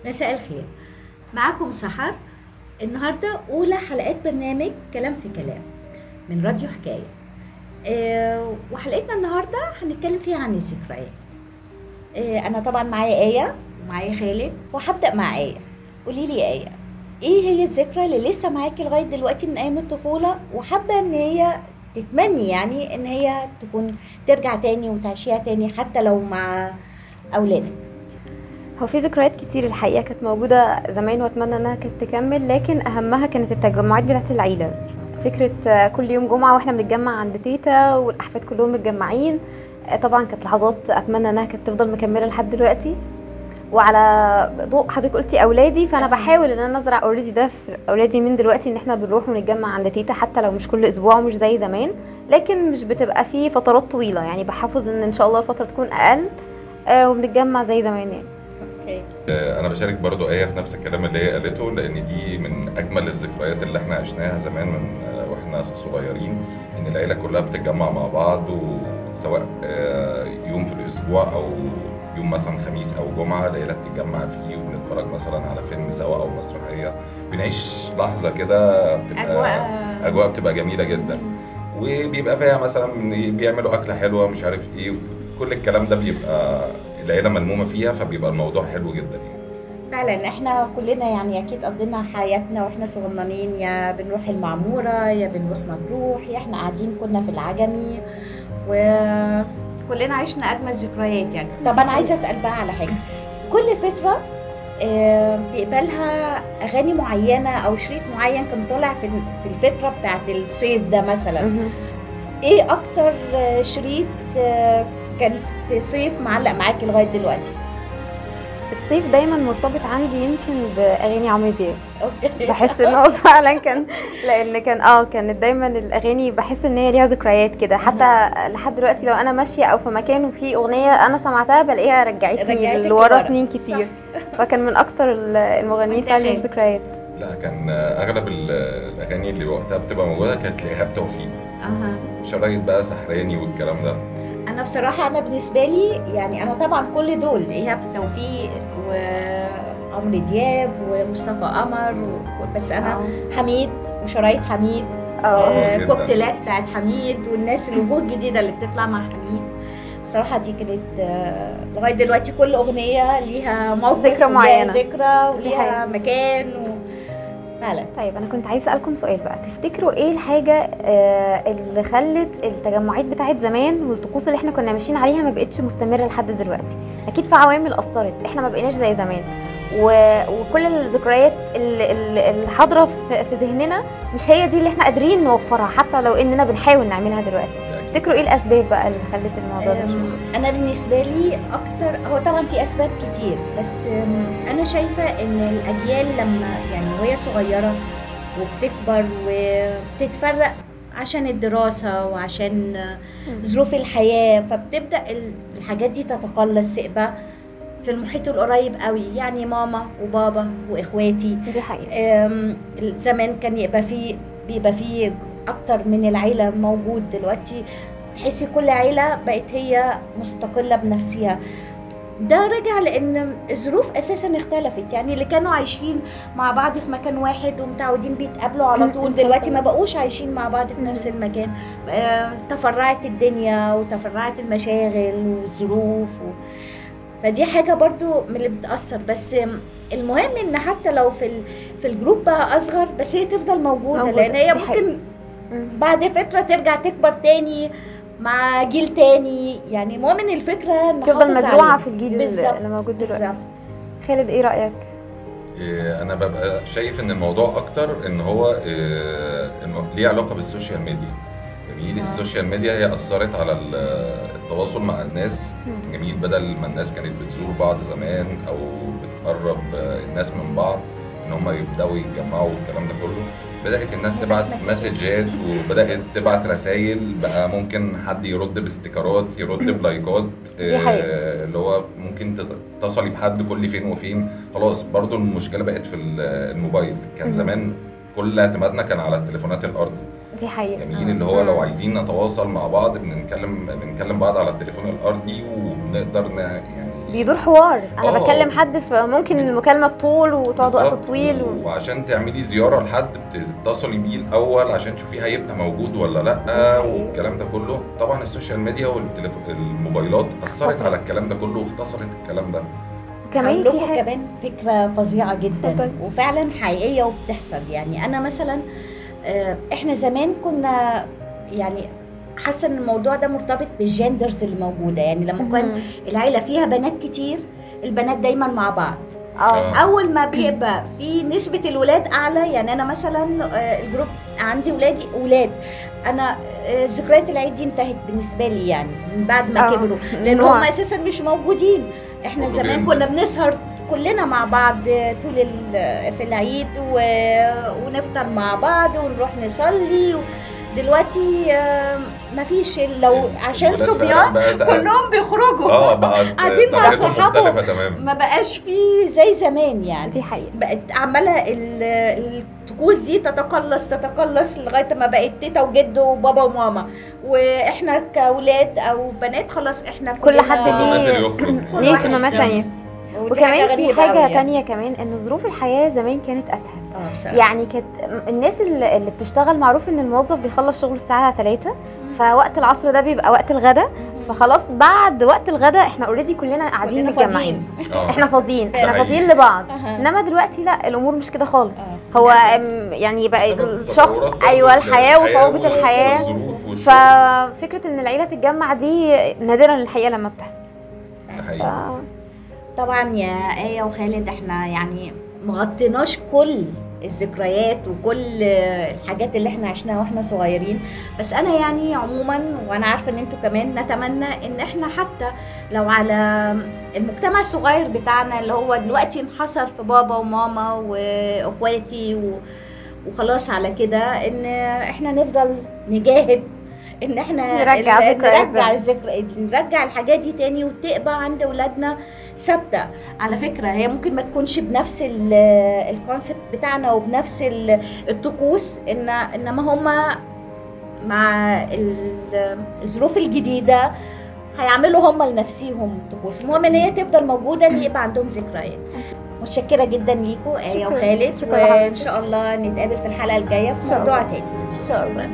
مساء الخير. معاكم سحر. النهارده اولى حلقات برنامج كلام في كلام من راديو حكايه. وحلقتنا النهارده هنتكلم فيها عن الذكريات. انا طبعا معايا ايه ومعايا خالد، وهبدا مع ايه. قولي لي ايه، ايه هي الذكرى اللي لسه معاكي لغايه دلوقتي من ايام الطفوله، وحابه ان هي تتمني يعني ان هي تكون ترجع تاني وتعيشيها تاني حتى لو مع اولادك؟ هو في ذكريات كتير الحقيقة كانت موجودة زمان واتمنى انها كانت تكمل، لكن اهمها كانت التجمعات بتاعة العيلة. فكرة كل يوم جمعة واحنا بنتجمع عند تيتا والاحفاد كلهم متجمعين. طبعا كانت لحظات اتمنى انها كانت تفضل مكملة لحد دلوقتي. وعلى ضوء حضرتك قلتي اولادي، فانا بحاول ان انا ازرع اوريدي ده في اولادي من دلوقتي، ان احنا بنروح ونتجمع عند تيتا حتى لو مش كل اسبوع ومش زي زمان، لكن مش بتبقى فيه فترات طويلة. يعني بحافظ ان شاء الله الفترة تكون اقل وبنتجمع زي زمان يعني. اوكي. انا بشارك برضو ايه في نفس الكلام اللي هي قالته، لان دي من اجمل الذكريات اللي احنا عشناها زمان من واحنا صغيرين، ان العيله كلها بتتجمع مع بعض، وسواء يوم في الاسبوع او يوم مثلا خميس او جمعه العيله بتتجمع فيه وبنتفرج مثلا على فيلم سوا او مسرحيه، بنعيش لحظه كده بتبقى اجواء بتبقى جميله جدا. وبيبقى فيها مثلا بيعملوا اكله حلوه مش عارف ايه، كل الكلام ده بيبقى العيله ملمومه فيها، فبيبقى الموضوع حلو جدا يعني. فعلا احنا كلنا يعني اكيد قضينا حياتنا واحنا صغننين، يا بنروح المعموره يا بنروح مطروح، يا احنا قاعدين كنا في العجمي، وكلنا عشنا اجمل ذكريات يعني. طب انا عايزه اسال بقى على حاجه. كل فتره بيقبلها اغاني معينه او شريط معين كان طالع في الفتره بتاعت الصيف ده مثلا. ايه اكتر شريط كان في صيف معلق معاكي لغايه دلوقتي؟ الصيف دايما مرتبط عندي يمكن باغاني عمرو دياب. اوكي. بحس ان هو فعلا كان، لان كانت دايما الاغاني بحس ان هي ليها ذكريات كده، حتى لحد دلوقتي لو انا ماشيه او في مكان وفي اغنيه انا سمعتها بلاقيها رجعتني لورا سنين كتير. فكان من اكتر المغنيين فعلا ليهم ذكريات. لا، كان اغلب الاغاني اللي وقتها بتبقى موجوده كانت لإيهاب توفيق. شرايط بقى سحراني والكلام ده. انا بصراحه انا بالنسبه لي يعني انا طبعا كل دول ايهاب توفيق وعمرو دياب ومصطفى قمر بس انا حميد وشرايط حميد، كوكتيلات بتاعت حميد والناس الوجوه الجديده اللي بتطلع مع حميد. بصراحه دي كانت لغايه دلوقتي كل اغنيه ليها موقف، ذكرى معينه، ذكرى وليها مكان فعلا. طيب انا كنت عايزه اسالكم سؤال بقى، تفتكروا ايه الحاجه اللي خلت التجمعات بتاعت زمان والطقوس اللي احنا كنا ماشيين عليها ما بقتش مستمره لحد دلوقتي؟ اكيد في عوامل اثرت، احنا ما بقيناش زي زمان، وكل الذكريات اللي حاضره في ذهننا مش هي دي اللي احنا قادرين نوفرها حتى لو اننا بنحاول نعملها دلوقتي. تفتكروا ايه الاسباب بقى اللي خلت الموضوع ده؟ انا بالنسبه لي اكتر، هو طبعا في اسباب كتير، بس انا شايفه ان الاجيال لما يعني وهي صغيره وبتكبر وبتتفرق عشان الدراسه وعشان ظروف الحياه، فبتبدا الحاجات دي تتقلص، تبقى في المحيط القريب قوي، يعني ماما وبابا واخواتي. دي حقيقة. زمان كان بيبقى فيه اكتر من العيله موجود. دلوقتي تحسي كل عيله بقت هي مستقله بنفسها. ده رجع لان الظروف اساسا اختلفت، يعني اللي كانوا عايشين مع بعض في مكان واحد ومتعودين بيتقابلوا على طول، دلوقتي ما بقوش عايشين مع بعض في نفس المكان. تفرعت الدنيا وتفرعت المشاغل والظروف فدي حاجه برضو من اللي بتاثر. بس المهم ان حتى لو في الجروب بقى اصغر، بس هي تفضل موجوده لان هي ممكن بعد فتره ترجع تكبر تاني مع جيل تاني. يعني المهم ان الفكره ان تفضل مزروعه في الجيل اللي موجود دلوقتي. خالد ايه رايك؟ انا ببقى شايف ان الموضوع اكتر ان هو ليه علاقه بالسوشيال ميديا. جميل. السوشيال ميديا هي اثرت على التواصل مع الناس. جميل. بدل ما الناس كانت بتزور بعض زمان او بتقرب الناس من بعض ان هم يبداوا يتجمعوا والكلام ده كله، بدات الناس تبعت مسجات وبدات تبعت رسائل. بقى ممكن حد يرد باستيكرات، يرد بلايكات، اللي هو ممكن تتصلي بحد كل فين وفين. خلاص برضو المشكله بقت في الموبايل. كان زمان كل اعتمادنا كان على التليفونات الارضي. دي حقيقة. جميل. اللي هو لو عايزين نتواصل مع بعض بنكلم بعض على التليفون الارضي، وبنقدر يعني بيدور حوار. انا آه. بكلم حد فممكن المكالمه تطول وتقعد وقت بالظبط. طويل وعشان تعملي زياره لحد بتتصلي بيه الاول عشان تشوفيه هيبقى موجود ولا لا، والكلام ده كله. طبعا السوشيال ميديا والموبايلات اثرت على الكلام ده كله واختصرت الكلام ده. كمان في حاجه كمان فكره فظيعه جدا اتفضل. وفعلا حقيقيه وبتحصل. يعني انا مثلا احنا زمان كنا يعني حاسه ان الموضوع ده مرتبط بالجندرز اللي موجوده. يعني لما كان العيله فيها بنات كتير، البنات دايما مع بعض. اول ما بيبقى في نسبه الولاد اعلى، يعني انا مثلا الجروب عندي ولادي اولاد، انا ذكريات العيد دي انتهت بالنسبه لي يعني من بعد ما كبروا، لان هم اساسا مش موجودين. احنا زمان كنا بنسهر كلنا مع بعض طول في العيد ونفطر مع بعض ونروح نصلي. دلوقتي مفيش، لو عشان صبيان كلهم بيخرجوا قاعدين مع صحابهم، ما بقاش فيه زي زمان. يعني دي حقيقة. بقت عماله الطقوس دي تتقلص لغايه ما بقت تيتا وجد وبابا وماما، واحنا كاولاد او بنات خلاص احنا كل حد ليه اهتمامات تانية. وكمان في حاجه تانية كمان، ان ظروف الحياه زمان كانت اسهل. يعني كانت الناس اللي بتشتغل معروف ان الموظف بيخلص شغل الساعه 3، فوقت العصر ده بيبقى وقت الغداء، فخلاص بعد وقت الغداء احنا اوريدي كلنا قاعدين متجمعين، احنا فاضيين لبعض. انما دلوقتي لا، الامور مش كده خالص. هو يعني بقى الشخص الحياه وصعوبه الحياه، ففكره ان العيله تتجمع دي نادرا الحقيقه لما بتحصل. طبعا يا آية وخالد، احنا يعني مغطيناش كل الذكريات وكل الحاجات اللي احنا عشناها واحنا صغيرين، بس انا يعني عموما وانا عارفه ان انتوا كمان نتمنى ان احنا حتى لو على المجتمع الصغير بتاعنا اللي هو دلوقتي انحصر في بابا وماما واخواتي وخلاص على كده، ان احنا نفضل نجاهد ان احنا نرجع الحاجات دي تاني وتبقى عند اولادنا ثابته. على فكره هي ممكن ما تكونش بنفس الكونسبت بتاعنا وبنفس الطقوس، انما هما مع الظروف الجديده هيعملوا هما لنفسيهم طقوس. المهم ان هي تفضل موجوده، ان يبقى عندهم ذكريات. متشكره جدا ليكم آية وخالد، وان شاء الله نتقابل في الحلقه الجايه في موضوع تاني ان شاء الله.